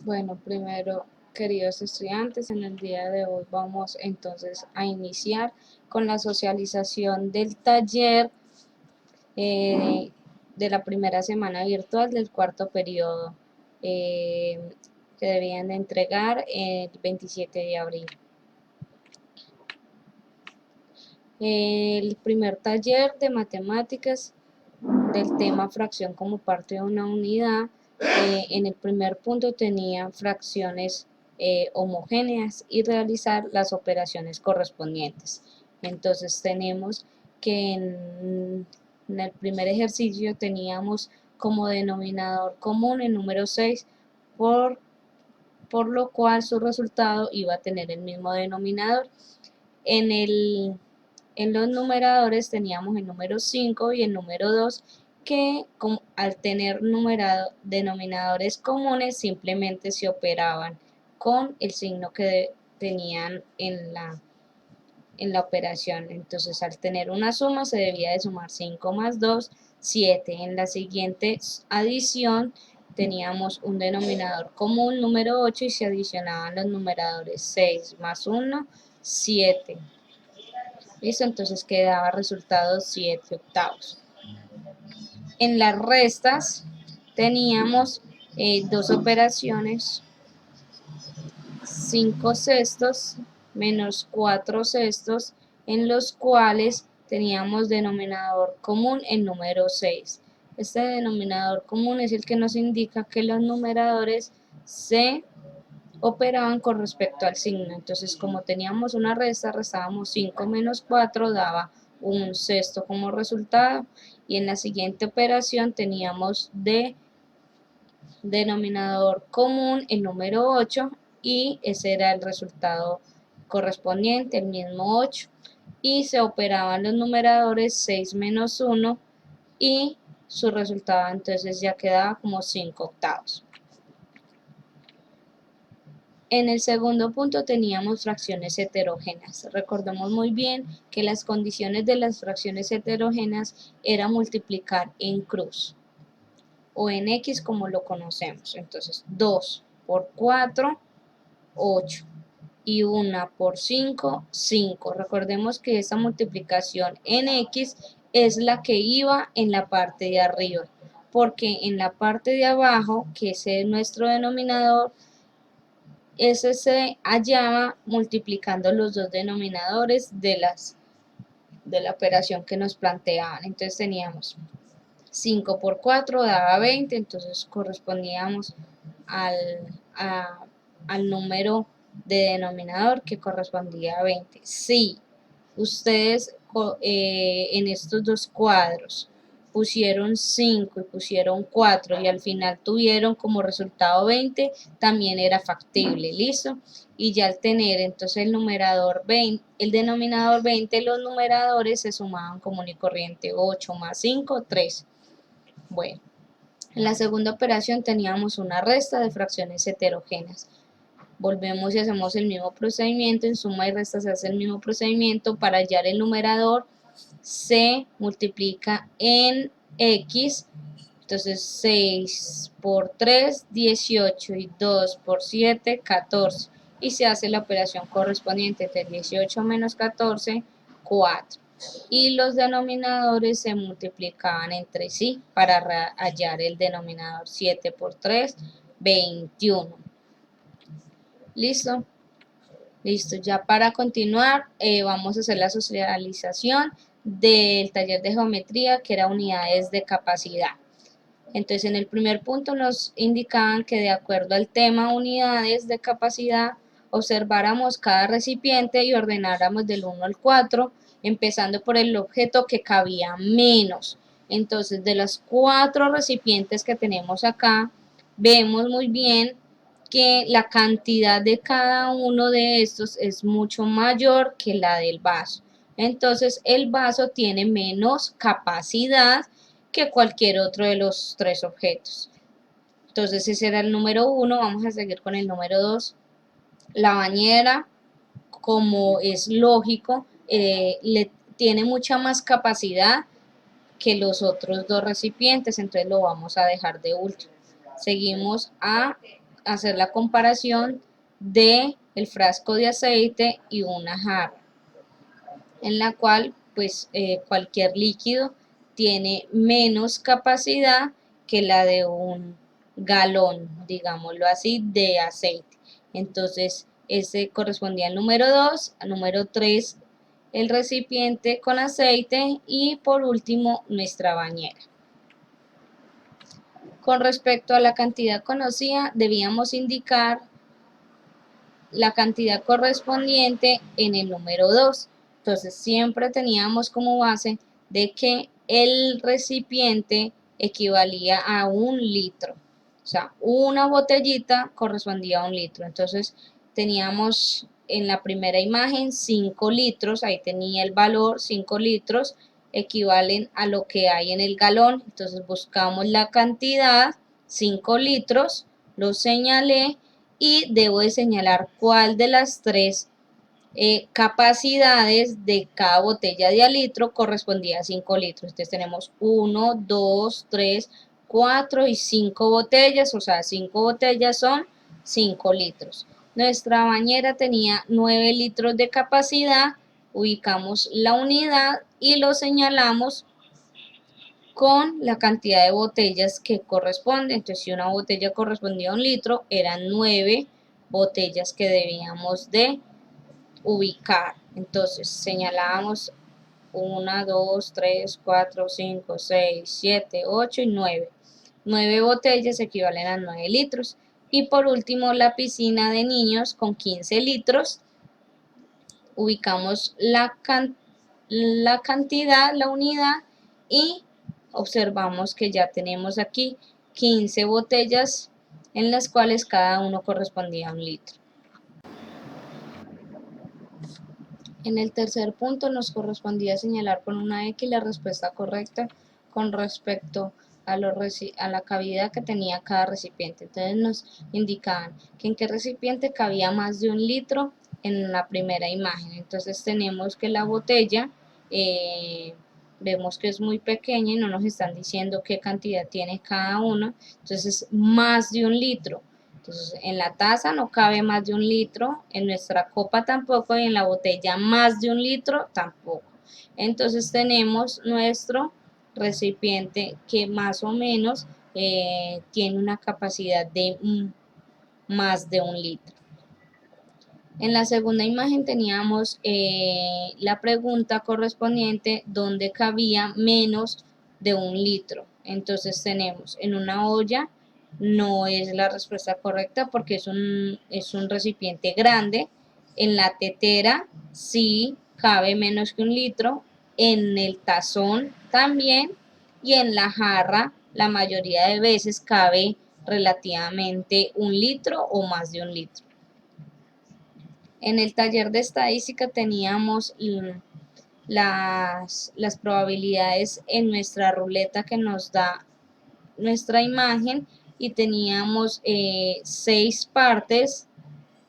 Bueno, primero, queridos estudiantes, en el día de hoy vamos entonces a iniciar con la socialización del taller eh, de la primera semana virtual del cuarto periodo que debían de entregar el 27 de abril. El primer taller de matemáticas del tema fracción como parte de una unidad, en el primer punto tenía fracciones homogéneas y realizar las operaciones correspondientes. Entonces tenemos que en el primer ejercicio teníamos como denominador común el número 6, por lo cual su resultado iba a tener el mismo denominador. En los numeradores teníamos el número 5 y el número 2, que al tener denominadores comunes simplemente se operaban con el signo que tenían en la operación. Entonces, al tener una suma se debía de sumar 5 más 2, 7. En la siguiente adición teníamos un denominador común, número 8, y se adicionaban los numeradores 6 más 1, 7. ¿Listo? Entonces quedaba resultado 7 octavos. En las restas teníamos dos operaciones, 5 sextos menos 4 sextos, en los cuales teníamos denominador común el número 6. Este denominador común es el que nos indica que los numeradores se operaban con respecto al signo. Entonces, como teníamos una resta, restábamos 5 menos 4, daba un sexto como resultado, y en la siguiente operación teníamos de denominador común el número 8, y ese era el resultado correspondiente, el mismo 8, y se operaban los numeradores 6 menos 1, y su resultado entonces ya quedaba como 5 octavos. En el segundo punto teníamos fracciones heterogéneas. Recordemos muy bien que las condiciones de las fracciones heterogéneas era multiplicar en cruz o en X como lo conocemos. Entonces 2 por 4, 8, y 1 por 5, 5. Recordemos que esta multiplicación en X es la que iba en la parte de arriba, porque en la parte de abajo, que es nuestro denominador, ese se hallaba multiplicando los dos denominadores de la operación que nos planteaban. Entonces teníamos 5 por 4 daba 20, entonces correspondíamos al, al número de denominador que correspondía a 20. Si ustedes en estos dos cuadros pusieron 5 y pusieron 4 y al final tuvieron como resultado 20, también era factible, ¿listo? Y ya al tener entonces el numerador 20, el denominador 20, los numeradores se sumaban común y corriente, 8 más 5, 3. Bueno, en la segunda operación teníamos una resta de fracciones heterogéneas. Volvemos y hacemos el mismo procedimiento, en suma y resta se hace el mismo procedimiento. Para hallar el numerador se multiplica en X, entonces 6 por 3, 18, y 2 por 7, 14, y se hace la operación correspondiente entre 18 menos 14, 4, y los denominadores se multiplicaban entre sí para hallar el denominador. 7 por 3, 21. ¿Listo? Listo, ya para continuar vamos a hacer la socialización del taller de geometría, que era unidades de capacidad. Entonces, en el primer punto nos indicaban que de acuerdo al tema unidades de capacidad, observáramos cada recipiente y ordenáramos del 1 al 4, empezando por el objeto que cabía menos. Entonces, de los 4 recipientes que tenemos acá, vemos muy bien que la cantidad de cada uno de estos es mucho mayor que la del vaso. Entonces, el vaso tiene menos capacidad que cualquier otro de los 3 objetos. Entonces ese era el número 1, vamos a seguir con el número 2. La bañera, como es lógico, tiene mucha más capacidad que los otros dos recipientes, entonces lo vamos a dejar de último. Seguimos a hacer la comparación de el frasco de aceite y una jarra, en la cual pues cualquier líquido tiene menos capacidad que la de un galón, digámoslo así, de aceite. Entonces, ese correspondía al número 2, al número 3, el recipiente con aceite y por último nuestra bañera. Con respecto a la cantidad conocida, debíamos indicar la cantidad correspondiente en el número 2. Entonces siempre teníamos como base de que el recipiente equivalía a 1 litro. O sea, una botellita correspondía a 1 litro. Entonces teníamos en la primera imagen 5 litros, ahí tenía el valor, 5 litros equivalen a lo que hay en el galón. Entonces buscamos la cantidad, 5 litros, lo señalé y debo de señalar cuál de las tres capacidades de cada botella de litro correspondía a 5 litros. Entonces tenemos 1, 2, 3, 4 y 5 botellas, o sea, 5 botellas son 5 litros. Nuestra bañera tenía 9 litros de capacidad, ubicamos la unidad y lo señalamos con la cantidad de botellas que corresponde. Entonces, si una botella correspondía a 1 litro, eran 9 botellas que debíamos de ubicar. Entonces, señalábamos 1, 2, 3, 4, 5, 6, 7, 8 y 9. 9 botellas equivalen a 9 litros. Y por último, la piscina de niños con 15 litros. Ubicamos la cantidad, la unidad y observamos que ya tenemos aquí 15 botellas en las cuales cada uno correspondía a 1 litro. En el tercer punto nos correspondía señalar con una X la respuesta correcta con respecto a la cavidad que tenía cada recipiente. Entonces nos indicaban que en qué recipiente cabía más de 1 litro en la primera imagen. Entonces tenemos que la botella vemos que es muy pequeña y no nos están diciendo qué cantidad tiene cada una. Entonces más de 1 litro. Entonces, en la taza no cabe más de 1 litro, en nuestra copa tampoco y en la botella más de 1 litro tampoco. Entonces tenemos nuestro recipiente que más o menos tiene una capacidad de más de 1 litro. En la segunda imagen teníamos la pregunta correspondiente donde cabía menos de 1 litro. Entonces tenemos en una olla, no es la respuesta correcta porque es un recipiente grande. En la tetera sí cabe menos que 1 litro. En el tazón también. Y en la jarra la mayoría de veces cabe relativamente 1 litro o más de 1 litro. En el taller de estadística teníamos las probabilidades en nuestra ruleta que nos da nuestra imagen y teníamos 6 partes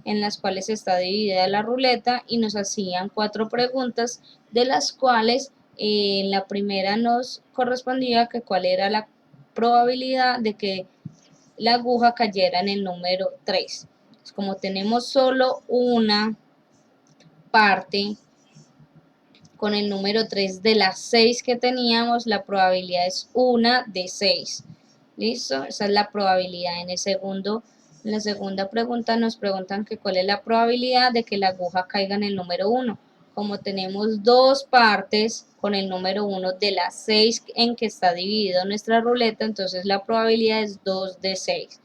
en las cuales está dividida la ruleta y nos hacían 4 preguntas de las cuales en la primera nos correspondía que cuál era la probabilidad de que la aguja cayera en el número 3. Como tenemos solo una parte con el número 3 de las 6 que teníamos, la probabilidad es 1 de 6. ¿Listo? Esa es la probabilidad. En la segunda pregunta nos preguntan que cuál es la probabilidad de que la aguja caiga en el número 1. Como tenemos 2 partes con el número 1 de las 6 en que está dividida nuestra ruleta, entonces la probabilidad es 2 de 6.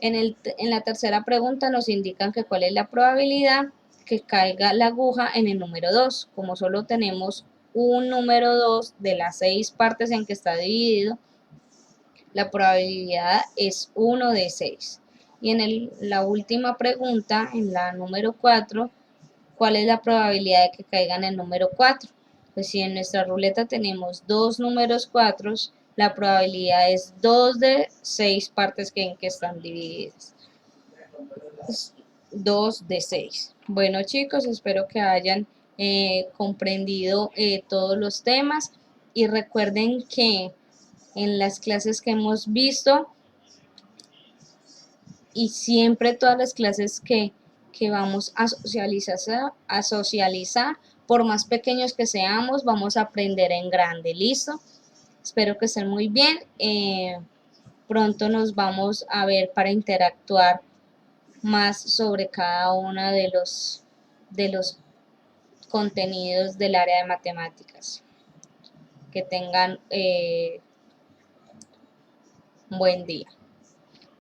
En la tercera pregunta nos indican que cuál es la probabilidad que caiga la aguja en el número 2. Como solo tenemos un número 2 de las 6 partes en que está dividido, la probabilidad es 1 de 6. Y en la última pregunta, en la número 4, ¿cuál es la probabilidad de que caiga en el número 4? Pues si en nuestra ruleta tenemos dos números 4, la probabilidad es 2 de 6 partes en que están divididas. 2 de 6. Bueno chicos, espero que hayan comprendido todos los temas y recuerden que en las clases que hemos visto y siempre todas las clases que vamos a socializar, por más pequeños que seamos, vamos a aprender en grande. ¿Listo? Espero que estén muy bien. Pronto nos vamos a ver para interactuar más sobre cada uno de los contenidos del área de matemáticas. Que tengan un buen día.